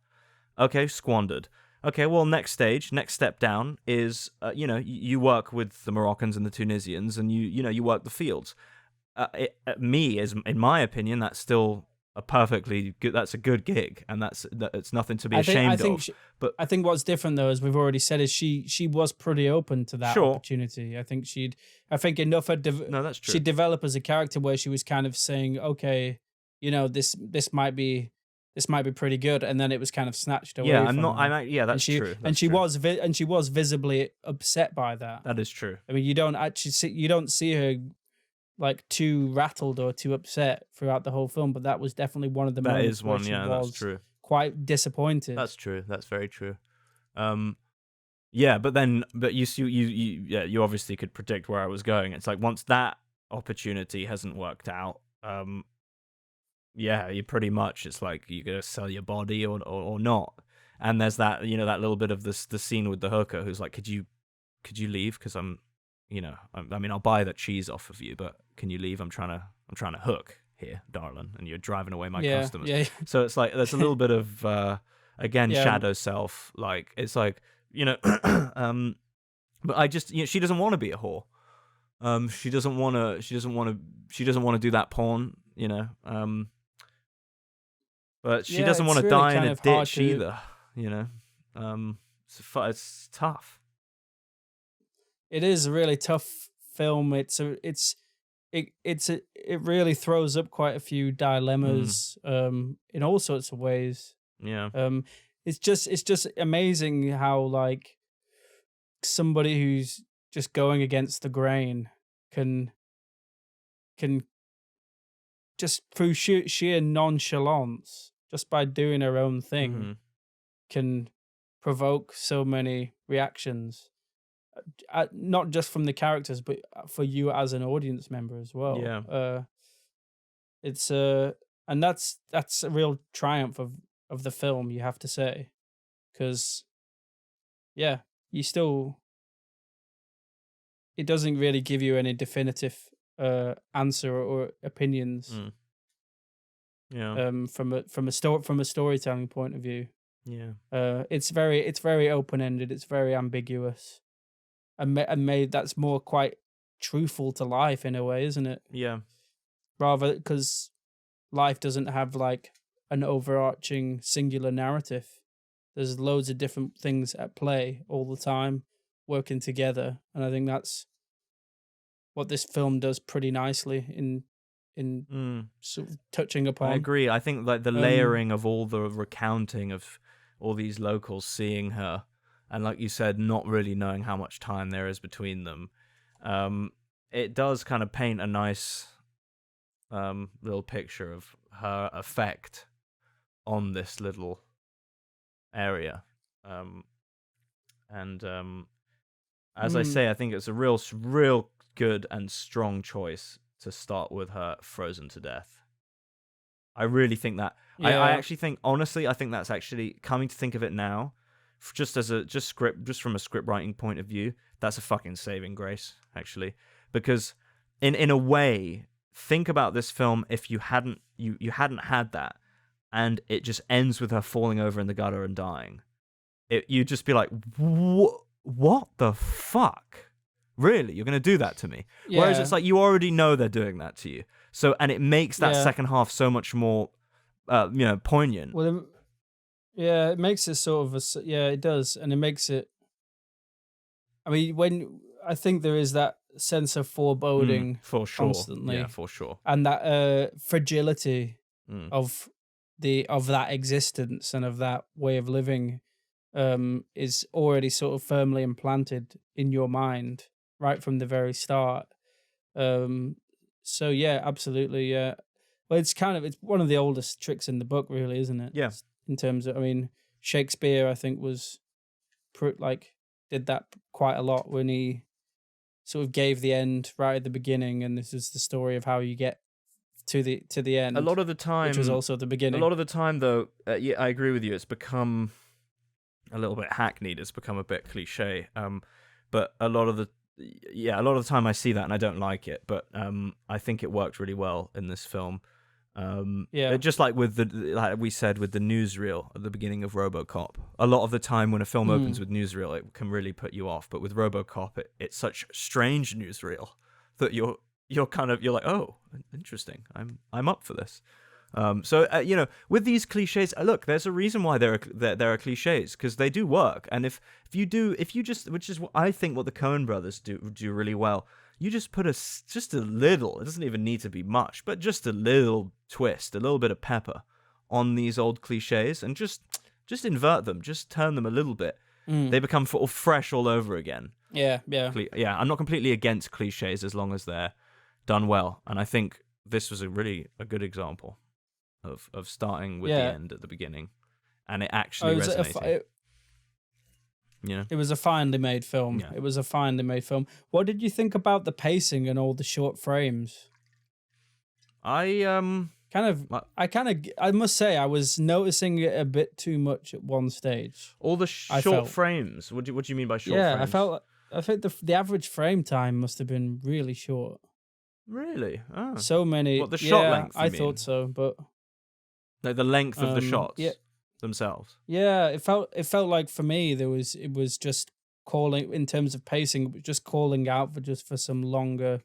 Okay, squandered. Okay, well, next step down is you work with the Moroccans and the Tunisians, and you work the fields. In my opinion, that's still that's a good gig, and it's nothing to be ashamed of. But I think what's different, though, as we've already said, is she was pretty open to that opportunity. I think enough no, that's true. She'd develop as a character where she was kind of saying, okay, this might be pretty good, and then it was kind of snatched away. That's true. She was visibly upset by that. That is true. I mean, you don't see her like too rattled or too upset throughout the whole film, but that was definitely one of the moments where she was that's true. Quite disappointed. That's true. That's very true. But you obviously could predict where I was going. It's like once that opportunity hasn't worked out, yeah, you pretty much, it's like you're gonna sell your body or not. And there's that, that little bit of the scene with the hooker who's like, could you leave? Because I'm, I mean, I'll buy that cheese off of you, but can you leave? I'm trying to hook here, darling, and you're driving away my customers. Yeah. So it's like there's a little bit of again, shadow self. Like it's like but I just she doesn't want to be a whore. She doesn't want to do that porn. But she doesn't want to really die in kind a of hard ditch to- either. It's tough. It is a really tough film. It really throws up quite a few dilemmas in all sorts of ways. Yeah. It's just amazing how like somebody who's just going against the grain can just through sheer nonchalance, just by doing her own thing, can provoke so many reactions. Not just from the characters, but for you as an audience member as well. Yeah. It's and that's a real triumph of the film, you have to say, because you still, it doesn't really give you any definitive answer or opinions. Yeah. From a storytelling point of view. Yeah. It's very open ended. It's very ambiguous. And made that's more quite truthful to life in a way, isn't it? Yeah. Rather, because life doesn't have like an overarching singular narrative. There's loads of different things at play all the time, working together, and I think that's what this film does pretty nicely in sort of touching upon. I agree. I think like the layering of all the recounting of all these locals seeing her, and like you said, not really knowing how much time there is between them, it does kind of paint a nice little picture of her effect on this little area. As I say, I think it's a real good and strong choice to start with her frozen to death. I really think that. Yeah. I actually think, honestly, I think that's actually, coming to think of it now, just from a script writing point of view, that's a fucking saving grace, actually, because in a way, think about this film if you hadn't had that, and it just ends with her falling over in the gutter and dying. You'd just be like, what the fuck? Really? You're going to do that to me? Yeah. Whereas it's like, you already know they're doing that to you. So, and it makes that second half so much more, poignant. Well, it makes it sort of it does, and it makes it. I mean, when I think there is that sense of foreboding for sure, constantly, yeah, for sure, and that fragility of that existence and of that way of living is already sort of firmly implanted in your mind right from the very start. So yeah, absolutely, yeah. Well, it's one of the oldest tricks in the book, really, isn't it? Yeah. In terms of, I mean, Shakespeare, I think, did that quite a lot when he sort of gave the end right at the beginning, and this is the story of how you get to the end. A lot of the time, which was also the beginning. A lot of the time, though, yeah, I agree with you. It's become a little bit hackneyed. It's become a bit cliche. But a lot of the time I see that and I don't like it. But I think it worked really well in this film. Just like like we said with the newsreel at the beginning of RoboCop. A lot of the time when a film opens with newsreel, it can really put you off. But with RoboCop, it's such strange newsreel that you're like, oh, interesting. I'm up for this. With these cliches, look, there's a reason why there are cliches, because they do work. And which is what I think what the Coen brothers do really well. You just put just a little, it doesn't even need to be much, but just a little twist, a little bit of pepper on these old cliches, and just invert them, just turn them a little bit. They become fresh all over again. Yeah. I'm not completely against cliches as long as they're done well, and I think this was a good example of starting with the end at the beginning, and it actually resonated. You know. It was a finely made film. Yeah. It was a finely made film. What did you think about the pacing and all the short frames? I I must say, I was noticing it a bit too much at one stage. all the I short felt. frames. What do you mean by short Yeah, frames? I think the average frame time must have been really short. Really? Oh. So many. What, the shot yeah, length, you I mean? thought so, but Like the length of the shots yeah, themselves. yeah. It felt like for me it was just calling in terms of pacing. It was just calling out for some longer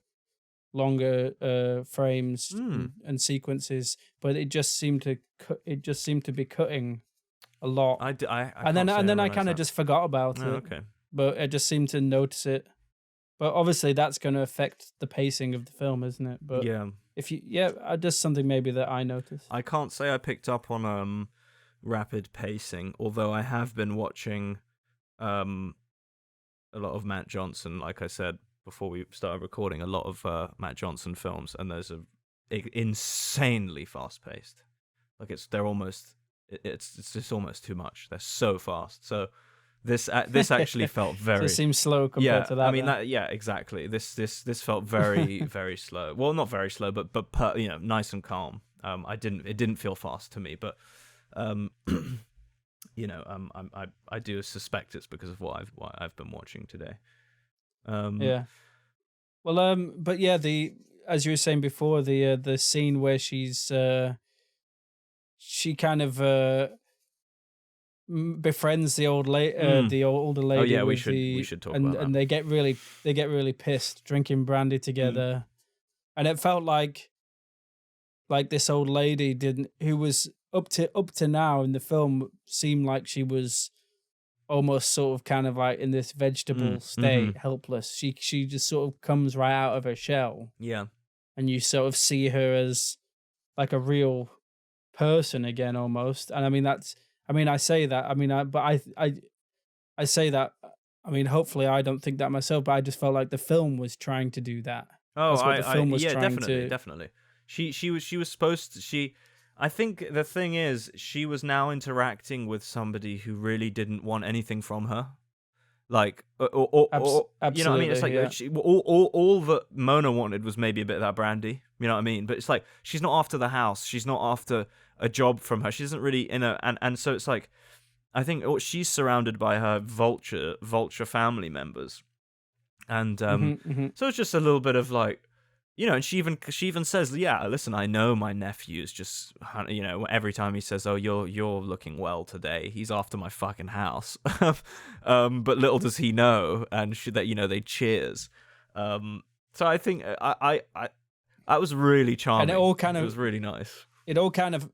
frames and sequences, but it just seemed to be cutting a lot. And then I kind of just forgot about it. Okay. But I just seemed to notice it. But obviously that's going to affect the pacing of the film, isn't it? But Yeah. just something maybe that I noticed. I can't say I picked up on rapid pacing, although I have been watching a lot of Matt Johnson, like I said before we started recording, a lot of Matt Johnson films, and there's insanely fast paced. Like it's just almost too much. They're so fast. So this actually felt very. So it seems slow compared to that. I mean exactly. This felt very very slow. Well, not very slow, but nice and calm. It didn't feel fast to me, but I do suspect it's because of what I've been watching today. Yeah. Well, but yeah, as you were saying before, the scene where she kind of befriends the older lady. Oh yeah, we should talk about that. And they get really pissed drinking brandy together, and it felt like this old lady who was up to now in the film seemed like she was almost sort of kind of like in this vegetable state, helpless. She just sort of comes right out of her shell. Yeah. And you sort of see her as like a real person again almost. And I mean I say that. I say that. I mean, hopefully I don't think that myself, but I just felt like the film was trying to do that. Oh, that's what the film was trying definitely. She was supposed to. I think the thing is, she was now interacting with somebody who really didn't want anything from her. Like, or you know what I mean? It's like all that Mona wanted was maybe a bit of that brandy. You know what I mean? But it's like she's not after the house. She's not after a job from her. She isn't really in a and so it's like, I think she's surrounded by her vulture family members, and so it's just a little bit of like. And she even says, yeah, listen, I know my nephew's just, every time he says, oh, you're looking well today, he's after my fucking house. But little does he know, and that they cheers. So I think I was really charming. And it was really nice. It all kind of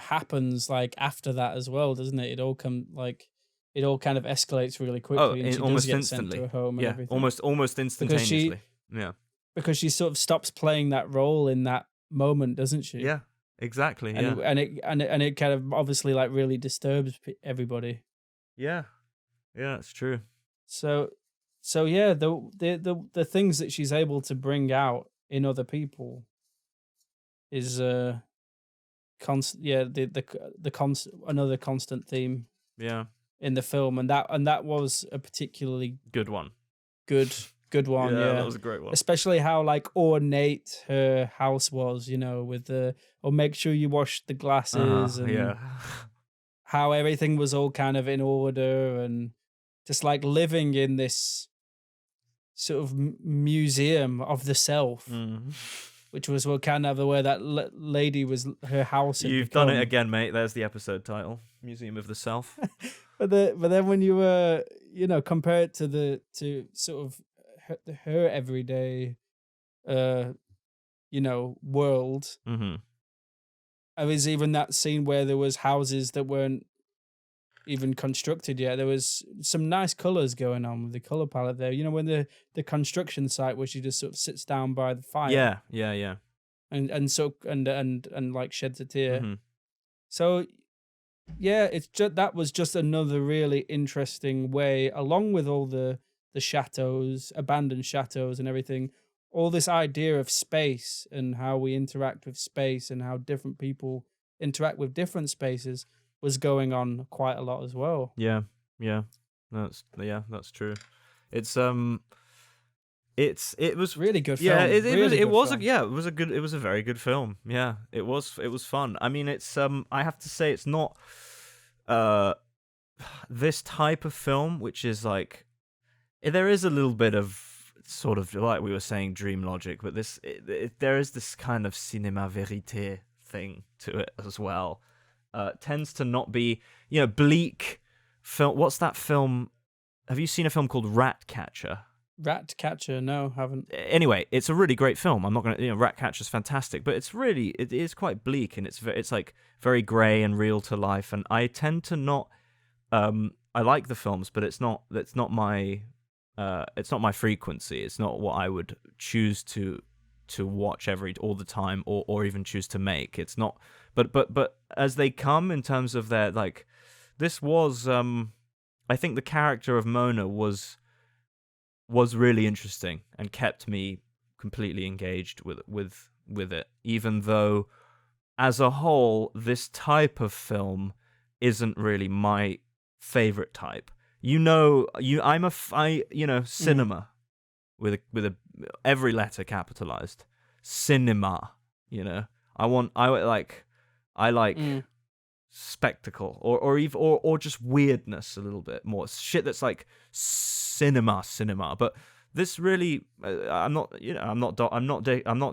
happens like after that as well, doesn't it? It all kind of escalates really quickly. And she almost does get instantly. sent to her home and everything. almost instantaneously. Because she sort of stops playing that role in that moment, doesn't she? Yeah, exactly. And it kind of obviously like really disturbs everybody. Yeah, it's true. So yeah, the things that she's able to bring out in other people is another constant theme. Yeah. In the film, and that was a particularly good one. Good one, yeah. That was a great one. Especially how like ornate her house was, with make sure you wash the glasses and how everything was all kind of in order and just like living in this sort of museum of the self, which was kind of the way that lady was her house. You've done it again, mate. There's the episode title, Museum of the Self. but then when you compare it to sort of her everyday world. I was even that scene where there was houses that weren't even constructed yet. There was some nice colors going on with the color palette there. When the construction site where she just sort of sits down by the fire. Yeah. And like sheds a tear. So yeah, it's just that was just another really interesting way, along with all the chateaus, abandoned chateaus and everything, all this idea of space and how we interact with space and how different people interact with different spaces was going on quite a lot as well. Yeah. That's true. It's it was Really good film. yeah, it Really was good film. it was a very good film. Yeah, it was fun. I mean, it's I have to say it's not this type of film, which is like there is a little bit of sort of like we were saying dream logic, but there is this kind of cinéma vérité thing to it as well. Tends to not be, bleak film. What's that film? Have you seen a film called Ratcatcher? Ratcatcher? No, haven't. Anyway, it's a really great film. I'm not gonna, Ratcatcher's fantastic, but it is quite bleak, and it's like very grey and real to life. And I tend to not, I like the films, but it's not my frequency. It's not what I would choose to watch all the time, or even choose to make. It's not. But as they come in terms of their like, this was I think the character of Mona was really interesting and kept me completely engaged with it, even though as a whole this type of film isn't really my favorite type. Cinema with a every letter capitalized. Cinema, I like spectacle or just weirdness a little bit more. Shit that's like cinema. But this really, I'm not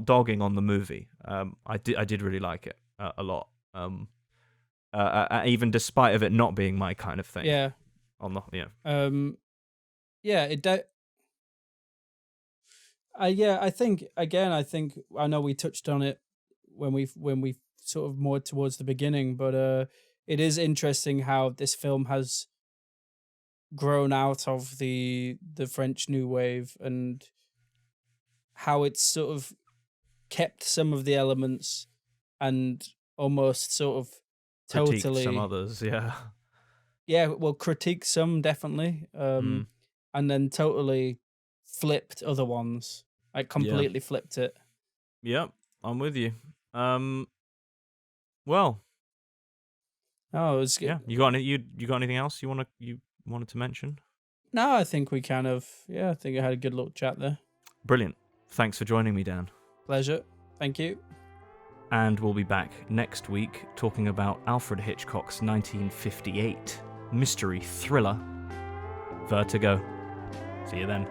dogging on the movie. I did really like it a lot. Even despite of it not being my kind of thing. Yeah. I think I know we touched on it when we sort of more towards the beginning, but it is interesting how this film has grown out of the French New Wave and how it's sort of kept some of the elements and almost sort of Critiqued totally some others, critique some definitely, and then totally flipped other ones, like completely flipped it. Yep, I'm with you. Well, it was good. Yeah, you got anything else you wanted to mention? No, I think we kind of I think I had a good little chat there. Brilliant. Thanks for joining me, Dan. Pleasure. Thank you. And we'll be back next week talking about Alfred Hitchcock's 1958 mystery thriller, Vertigo. See you then.